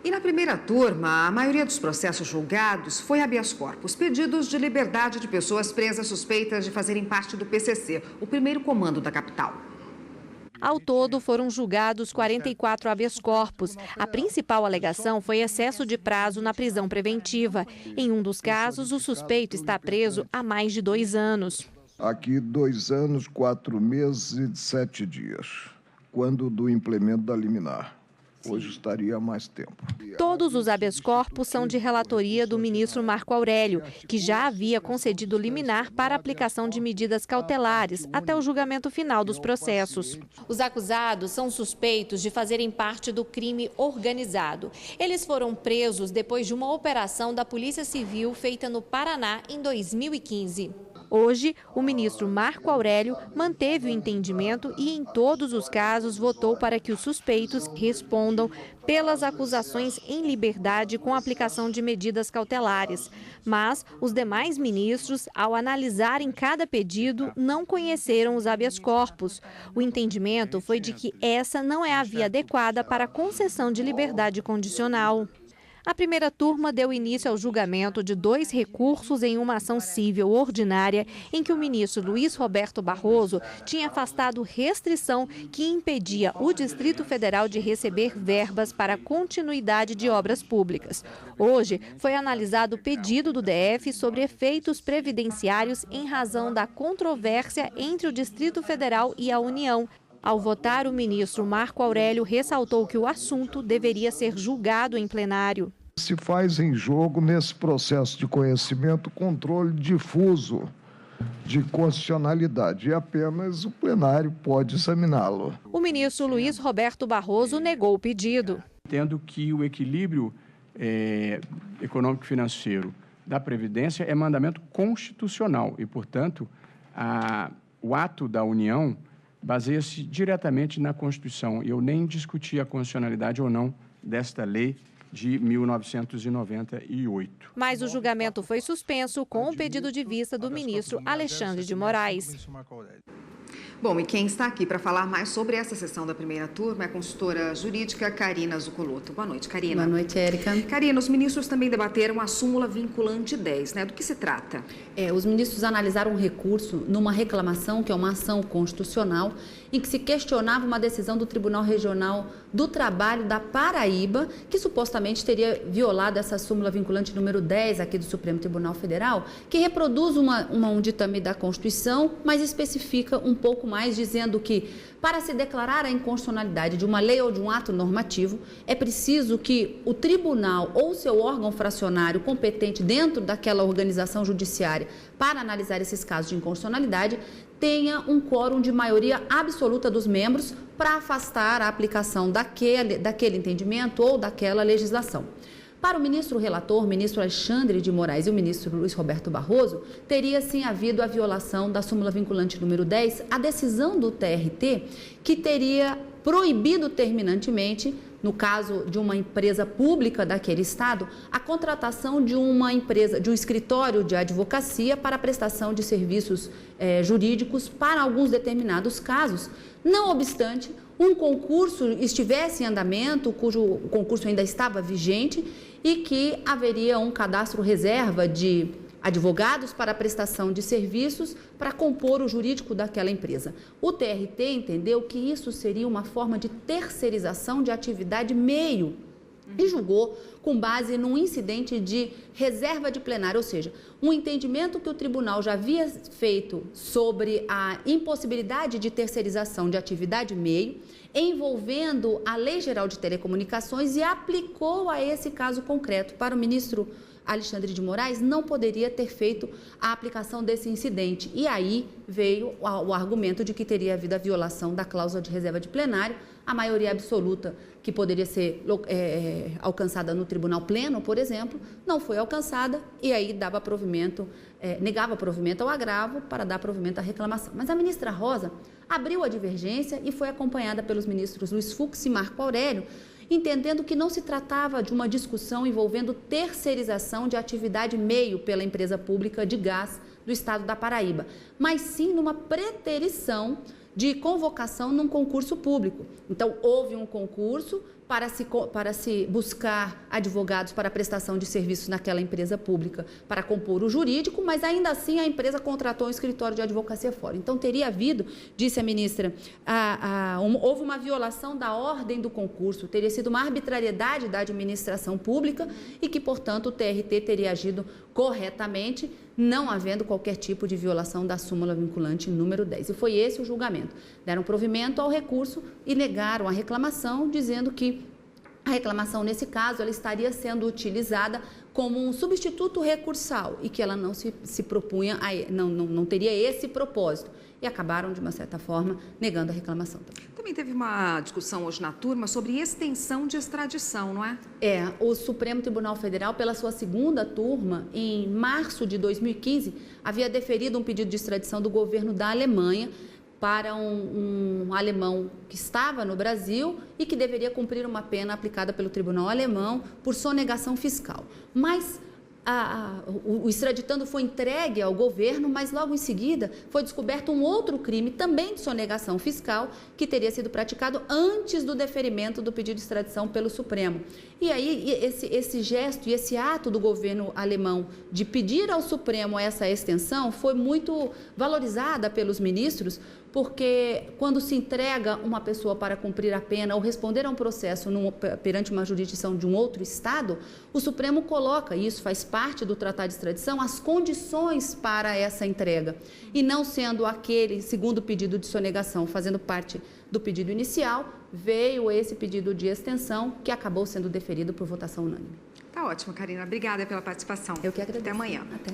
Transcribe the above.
E na primeira turma, a maioria dos processos julgados foi habeas corpus, pedidos de liberdade de pessoas presas suspeitas de fazerem parte do PCC, o primeiro comando da capital. Ao todo, foram julgados 44 habeas corpus. A principal alegação foi excesso de prazo na prisão preventiva. Em um dos casos, o suspeito está preso há mais de 2 anos. Aqui 2 anos, 4 meses e 7 dias, quando do implemento da liminar. Hoje estaria mais tempo. Todos os habeas corpus são de relatoria do ministro Marco Aurélio, que já havia concedido liminar para aplicação de medidas cautelares até o julgamento final dos processos. Os acusados são suspeitos de fazerem parte do crime organizado. Eles foram presos depois de uma operação da Polícia Civil feita no Paraná em 2015. Hoje, o ministro Marco Aurélio manteve o entendimento e, em todos os casos, votou para que os suspeitos respondam pelas acusações em liberdade com aplicação de medidas cautelares. Mas os demais ministros, ao analisarem cada pedido, não conheceram os habeas corpus. O entendimento foi de que essa não é a via adequada para a concessão de liberdade condicional. A primeira turma deu início ao julgamento de 2 recursos em uma ação civil ordinária em que o ministro Luiz Roberto Barroso tinha afastado restrição que impedia o Distrito Federal de receber verbas para a continuidade de obras públicas. Hoje foi analisado o pedido do DF sobre efeitos previdenciários em razão da controvérsia entre o Distrito Federal e a União. Ao votar, o ministro Marco Aurélio ressaltou que o assunto deveria ser julgado em plenário. Se faz em jogo, nesse processo de conhecimento, controle difuso de constitucionalidade e apenas o plenário pode examiná-lo. O ministro Luiz Roberto Barroso negou o pedido. Entendo que o equilíbrio econômico-financeiro da Previdência é mandamento constitucional e, portanto, o ato da União baseia-se diretamente na Constituição. Eu nem discuti a constitucionalidade ou não desta lei de 1998. Mas o julgamento foi suspenso com o pedido de vista do ministro Alexandre de Moraes. Bom, e quem está aqui para falar mais sobre essa sessão da primeira turma é a consultora jurídica Karina Zuccolotto. Boa noite, Karina. Boa noite, Érica. Karina, os ministros também debateram a súmula vinculante 10, né? Do que se trata? Os ministros analisaram um recurso numa reclamação, que é uma ação constitucional, em que se questionava uma decisão do Tribunal Regional do Trabalho da Paraíba, que supostamente teria violado essa súmula vinculante número 10 aqui do Supremo Tribunal Federal, que reproduz um ditame da Constituição, mas especifica um pouco mais, dizendo que para se declarar a inconstitucionalidade de uma lei ou de um ato normativo, é preciso que o tribunal ou seu órgão fracionário competente dentro daquela organização judiciária para analisar esses casos de inconstitucionalidade tenha um quórum de maioria absoluta dos membros para afastar a aplicação daquele entendimento ou daquela legislação. Para o ministro relator, ministro Alexandre de Moraes e o ministro Luiz Roberto Barroso, teria sim havido a violação da súmula vinculante número 10, a decisão do TRT, que teria proibido terminantemente, no caso de uma empresa pública daquele estado, a contratação de uma empresa, de um escritório de advocacia para a prestação de serviços jurídicos para alguns determinados casos. Não obstante, um concurso estivesse em andamento, cujo concurso ainda estava vigente e que haveria um cadastro reserva de advogados para a prestação de serviços para compor o jurídico daquela empresa. O TRT entendeu que isso seria uma forma de terceirização de atividade meio e julgou com base num incidente de reserva de plenário, ou seja, um entendimento que o tribunal já havia feito sobre a impossibilidade de terceirização de atividade meio, envolvendo a Lei Geral de Telecomunicações e aplicou a esse caso concreto. Para o ministro Alexandre de Moraes, não poderia ter feito a aplicação desse incidente. E aí veio o argumento de que teria havido a violação da cláusula de reserva de plenário, a maioria absoluta que poderia ser alcançada no Tribunal Pleno, por exemplo, não foi alcançada e aí dava provimento, negava provimento ao agravo para dar provimento à reclamação. Mas a ministra Rosa abriu a divergência e foi acompanhada pelos ministros Luiz Fux e Marco Aurélio, entendendo que não se tratava de uma discussão envolvendo terceirização de atividade meio pela empresa pública de gás do estado da Paraíba, mas sim numa preterição de convocação num concurso público. Então, houve um concurso para se buscar advogados para prestação de serviços naquela empresa pública, para compor o jurídico, mas ainda assim a empresa contratou um escritório de advocacia fora. Então, teria havido, disse a ministra, houve uma violação da ordem do concurso, teria sido uma arbitrariedade da administração pública e que, portanto, o TRT teria agido corretamente, não havendo qualquer tipo de violação da súmula vinculante número 10. E foi esse o julgamento. Deram provimento ao recurso e negaram a reclamação, dizendo que a reclamação, nesse caso, ela estaria sendo utilizada como um substituto recursal e que ela não se propunha, não teria esse propósito. E acabaram, de uma certa forma, negando a reclamação também. Também teve uma discussão hoje na turma sobre extensão de extradição, não é? O Supremo Tribunal Federal, pela sua segunda turma, em março de 2015, havia deferido um pedido de extradição do governo da Alemanha para um alemão que estava no Brasil e que deveria cumprir uma pena aplicada pelo tribunal alemão por sonegação fiscal. Mas o extraditando foi entregue ao governo, mas logo em seguida foi descoberto um outro crime, também de sonegação fiscal, que teria sido praticado antes do deferimento do pedido de extradição pelo Supremo. E aí esse gesto e esse ato do governo alemão de pedir ao Supremo essa extensão foi muito valorizada pelos ministros, porque quando se entrega uma pessoa para cumprir a pena ou responder a um processo perante uma jurisdição de um outro Estado, o Supremo coloca, e isso faz parte do Tratado de Extradição, as condições para essa entrega. E não sendo aquele segundo pedido de sonegação fazendo parte do pedido inicial, veio esse pedido de extensão que acabou sendo deferido por votação unânime. Tá ótimo, Karina. Obrigada pela participação. Eu que agradeço. Até amanhã. Até.